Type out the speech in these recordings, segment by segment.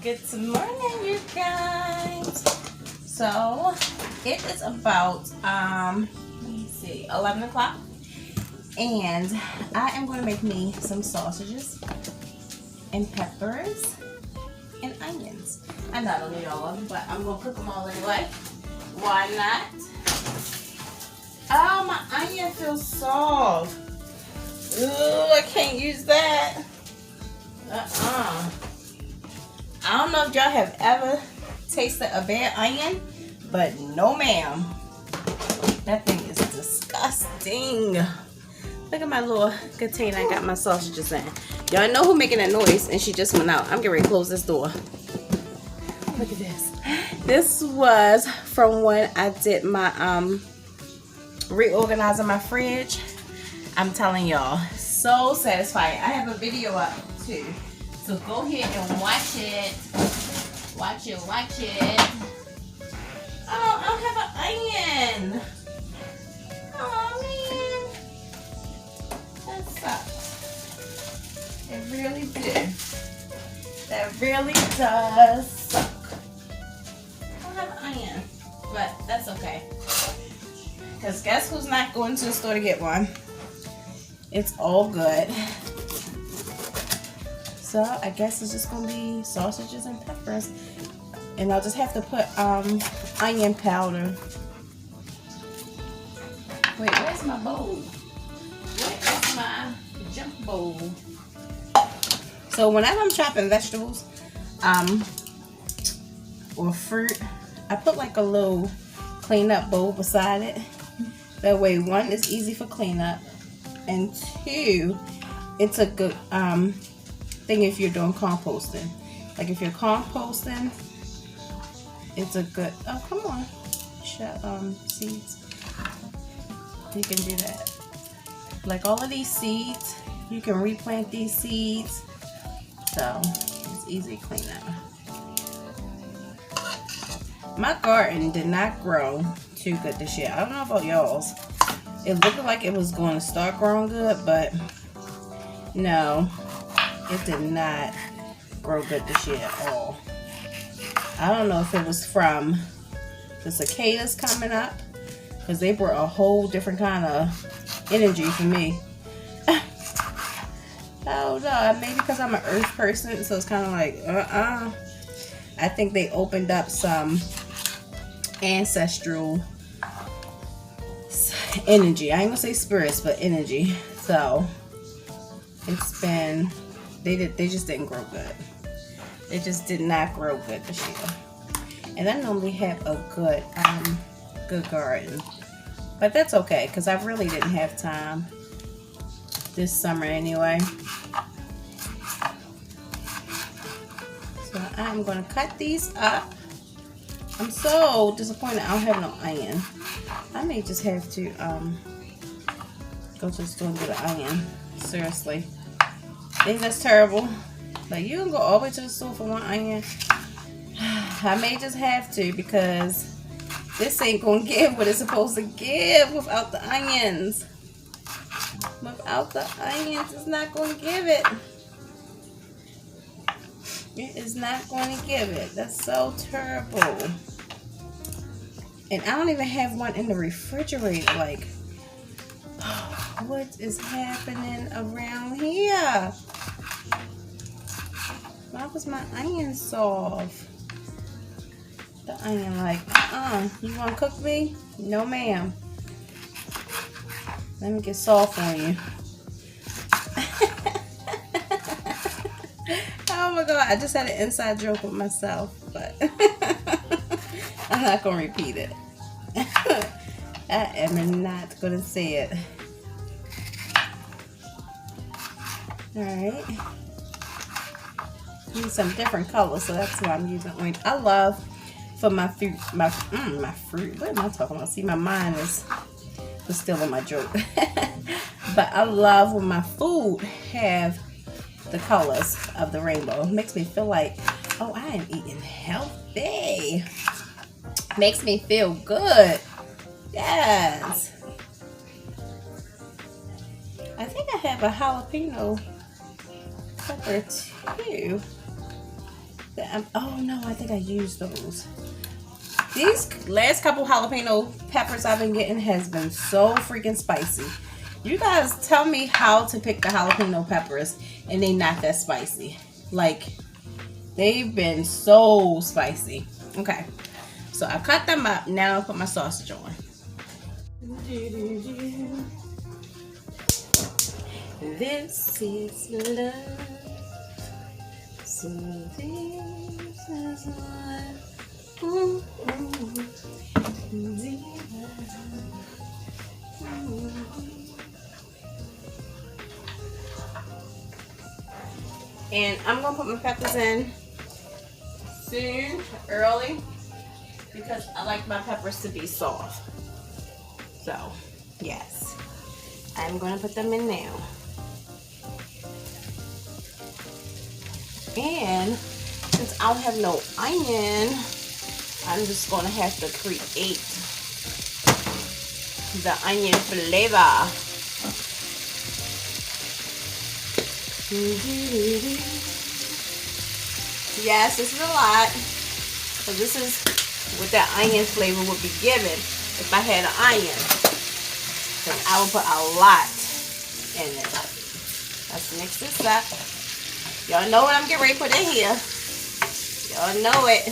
Good morning, you guys. So it is about let me see, 11 o'clock, and I am going to make me some sausages and peppers and onions. I don't need all of them, but I'm going to cook them all anyway. Why not? Oh, my onion feels soft. Ooh, I can't use that. I don't know if y'all have ever tasted a bad onion, but no ma'am. That thing is disgusting. Look at my little container I got my sausages in. Y'all know who making that noise, and she just went out. I'm getting ready to close this door. Look at this. This was from when I did my reorganizing my fridge. I'm telling y'all, so satisfying. I have a video up too, so go ahead and watch it. Watch it. Oh, I don't have an onion. Oh man, that sucks. It really did. That really does suck. I don't have an onion, but that's okay. Because guess who's not going to the store to get one? It's all good. So I guess it's just gonna be sausages and peppers, and I'll just have to put onion powder. Wait, where's my bowl? Where is my junk bowl? So whenever I'm chopping vegetables or fruit, I put like a little cleanup bowl beside it. That way, one, it's easy for cleanup, and two, it's a good thing if you're doing composting. Like if you're composting, it's a good, oh come on, seeds. You can do that. Like all of these seeds, you can replant these seeds, so it's easy to clean up. My garden did not grow too good this year. I don't know about y'all's. It looked like it was going to start growing good, but no, it did not grow good this year at all. I don't know if it was from the cicadas coming up, because they brought a whole different kind of energy for me. Oh no, maybe because I'm an earth person, so it's kind of like, I think they opened up some ancestral energy. I ain't gonna say spirits, but energy. So it's been, they just didn't grow good. They just did not grow good this year. And I normally have a good garden, but that's okay because I really didn't have time this summer anyway. So I'm gonna cut these up. I'm so disappointed I don't have no onion. I may just have to go to the store and get an onion. Seriously. I think that's terrible. Like, you can go all the way to the store for one onion. I may just have to, because this ain't gonna give what it's supposed to give without the onions. Without the onions, it's not gonna give it. It is not going to give it. That's so terrible. And I don't even have one in the refrigerator. Like, what is happening around here? Why was my onion soft? The onion like, you want to cook me? No ma'am. Let me get soft on you. Oh my god, I just had an inside joke with myself, but I'm not going to repeat it. I am not going to say it. Alright. Use some different colors, so that's why I'm using orange. I love for my fruit, my fruit. What am I talking about? See, my mind was still on my joke. But I love when my food have the colors of the rainbow. It makes me feel like, oh, I am eating healthy. Makes me feel good. Yes. I think I have a jalapeno pepper too. Oh no, I think I used those. These last couple jalapeno peppers I've been getting has been so freaking spicy. You guys tell me how to pick the jalapeno peppers and they not that spicy. Like, they've been so spicy. Okay, so I cut them up. Now I'll put my sausage on. This is love. So this is life. Ooh, and I'm gonna put my peppers in soon, early, because I like my peppers to be soft. So, yes, I'm gonna put them in now. And since I don't have no onion, I'm just gonna have to create the onion flavor. Yes, this is a lot, but this is what that onion flavor would be given if I had an onion. Because I would put a lot in it. Let's mix this up. Y'all know what I'm getting ready to put in here. Y'all know it.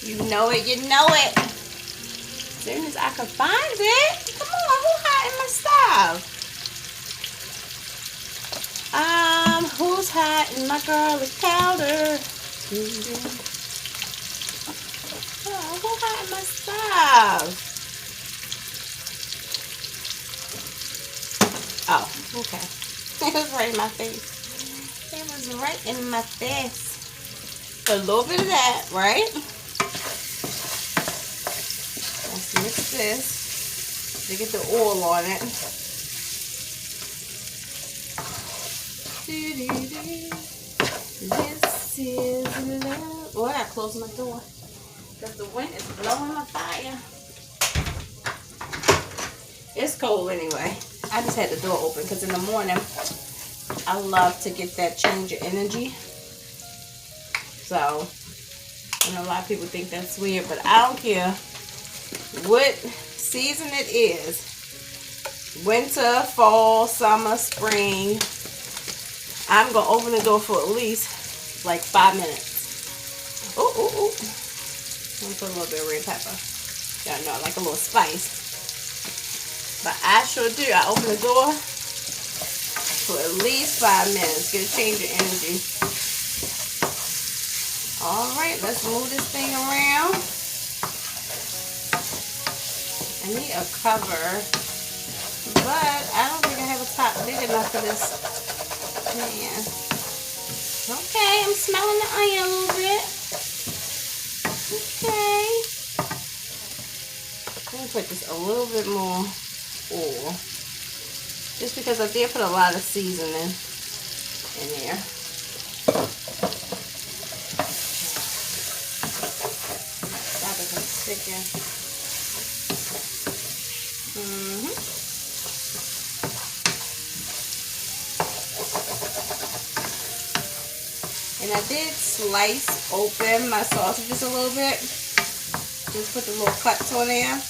You know it, you know it. As soon as I can find it. Come on, who hiding my stuff? Who's hiding my garlic powder? Oh, who hiding my stuff? Oh, okay. It was right in my face. It was right in my face. So a little bit of that, right? Let's mix this to get the oil on it. This is love. Oh, I gotta close my door because the wind is blowing my fire. It's cold anyway. I just had the door open because in the morning I love to get that change of energy. So, I know a lot of people think that's weird, but I don't care what season it is. Winter, fall, summer, spring. I'm going to open the door for at least like 5 minutes. Ooh, ooh, ooh. I'm going to put a little bit of red pepper. Y'all know I like a little spice. But I sure do. I open the door for at least 5 minutes. Get a change of energy. Alright, let's move this thing around. I need a cover, but I don't think I have a top big enough for this. Man. Okay, I'm smelling the onion a little bit. Okay. Let me put just a little bit more oil. Just because I did put a lot of seasoning in there. Stop it from sticking. And I did slice open my sausages a little bit. Just put the little cuts on there.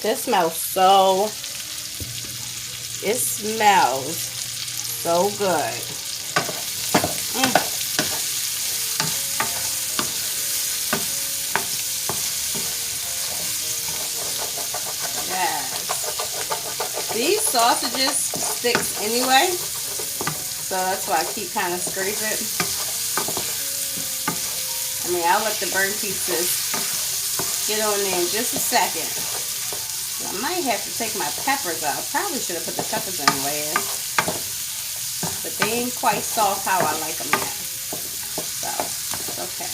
This smells so, it smells so good. Yes. These sausages sticks anyway, so that's why I keep kind of scrape it. I mean, I'll let the burnt pieces get on there in just a second. I might have to take my peppers out. Probably should have put the peppers in last. But they ain't quite soft how I like them yet. So, it's okay.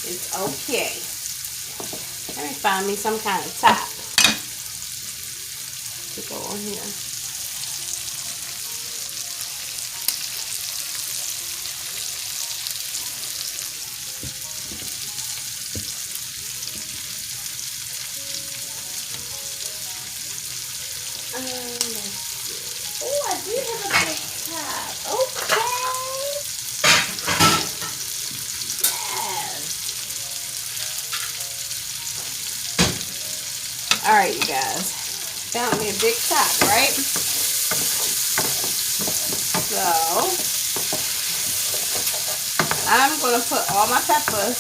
It's okay. Let me find me some kind of top to go on here. Let's see. Oh, I do have a big top. Okay. Yes. All right, you guys. Found me a big top, right? So I'm gonna put all my peppers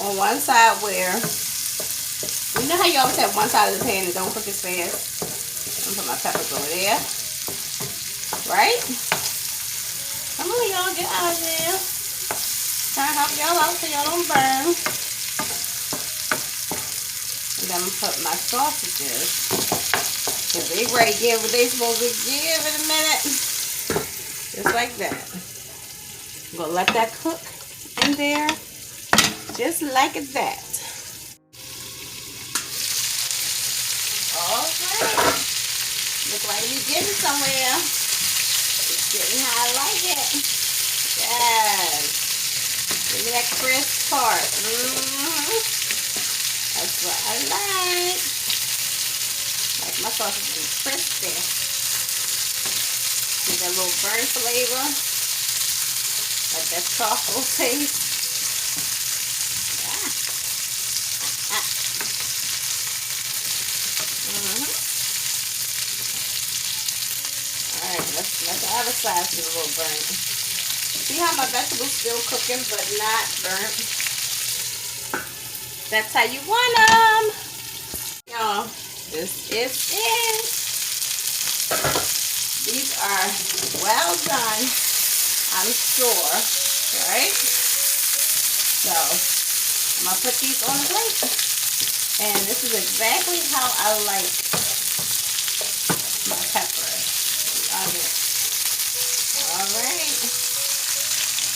on one side where, you know how you always have one side of the pan and don't cook as fast? I'm gonna put my peppers over there, right? Come on, y'all, get out of there. Trying to help y'all out so y'all don't burn. And then I'm gonna put my sausages, because they ready to give what they supposed to give in a minute. Just like that. I'm gonna let that cook in there, just like that. Alright. Look like we're getting somewhere. It's getting how I like it. Yes. Give me that crisp part. That's what I like. Like my sausage to be crispy. Get that little burnt flavor. Like that charcoal taste. Alright, let's let the other side get a little burnt. See how my vegetables still cooking but not burnt? That's how you want them. Y'all, this is it. These are well done, I'm sure, right? So, I'm going to put these on the plate. And this is exactly how I like my peppers. Love it. Alright.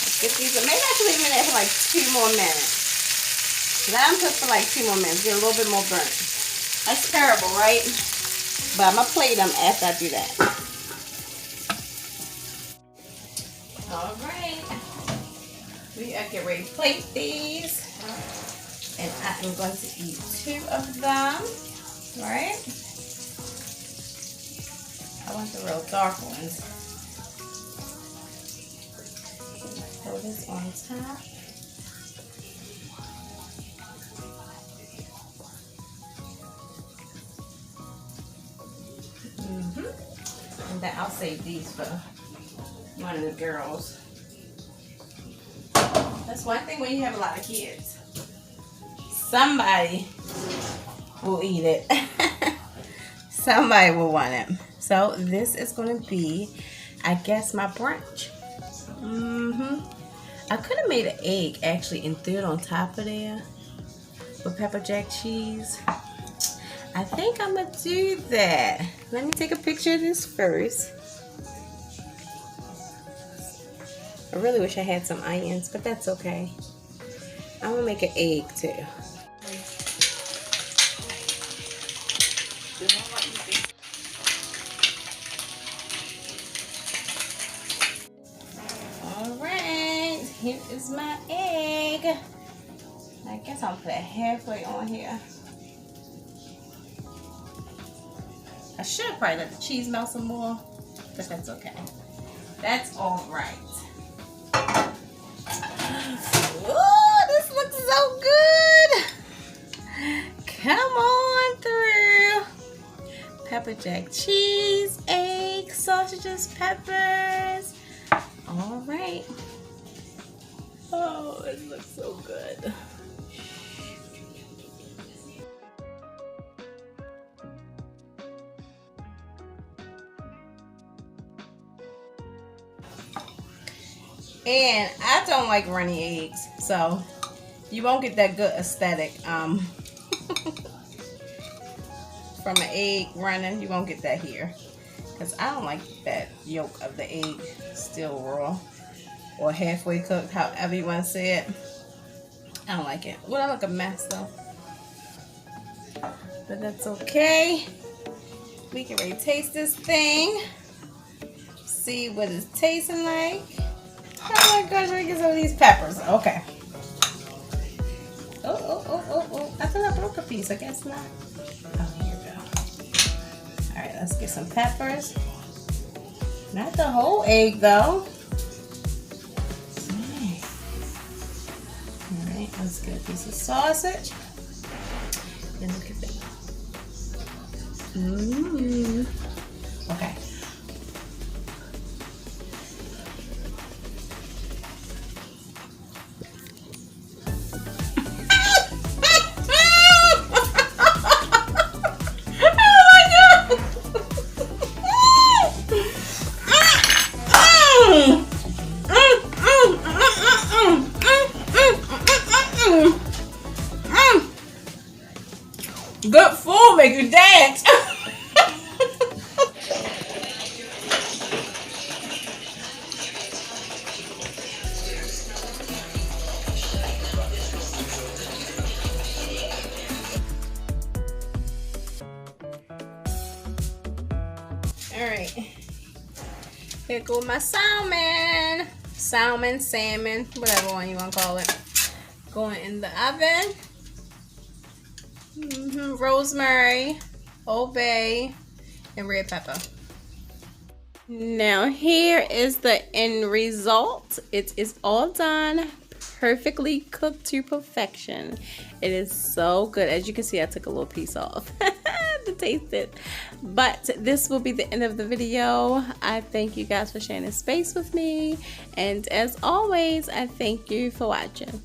Let's get these. Maybe I should leave them in there for like 2 more minutes. Let them cook for like 2 more minutes. Get a little bit more burnt. That's terrible, right? But I'm going to plate them after I do that. Alright. We are getting ready to plate these. And I am going to eat 2 of them. Right? I want the real dark ones. Throw this on top. And then I'll save these for one of the girls. That's one thing when you have a lot of kids. Somebody will eat it. Somebody will want it. So this is going to be, I guess, my brunch. I could have made an egg actually and threw it on top of there with pepper jack cheese. I think I'm going to do that. Let me take a picture of this first. I really wish I had some onions, but that's okay. I'm going to make an egg too. Alright, here is my egg. I guess I'll put it halfway on here. I should have probably let the cheese melt some more, but that's okay. That's alright. Oh, this looks so good. Come on through. Pepper jack cheese, eggs, sausages, peppers. Alright. Oh, it looks so good. And I don't like runny eggs, so you won't get that good aesthetic from an egg running. You won't get that here, because I don't like that yolk of the egg still raw or halfway cooked, however you want to say it. I don't like it. Well, I look a mess though, but that's okay. We can ready to taste this thing, see what it's tasting like. Oh my gosh, let me get some of these peppers. Okay. Oh. I thought I broke a piece. I guess not. Oh, here we go. Alright, Let's get some peppers. Not the whole egg though. Alright, let's get a piece of sausage. And look at that. Okay. Good food make you dance. Alright, here go my salmon, salmon, whatever one you want to call it. Going in the oven. Rosemary, Old Bay, and red pepper. Now here is the end result. It is all done, perfectly cooked to perfection. It is so good. As you can see, I took a little piece off to taste it. But this will be the end of the video. I thank you guys for sharing this space with me. And as always, I thank you for watching.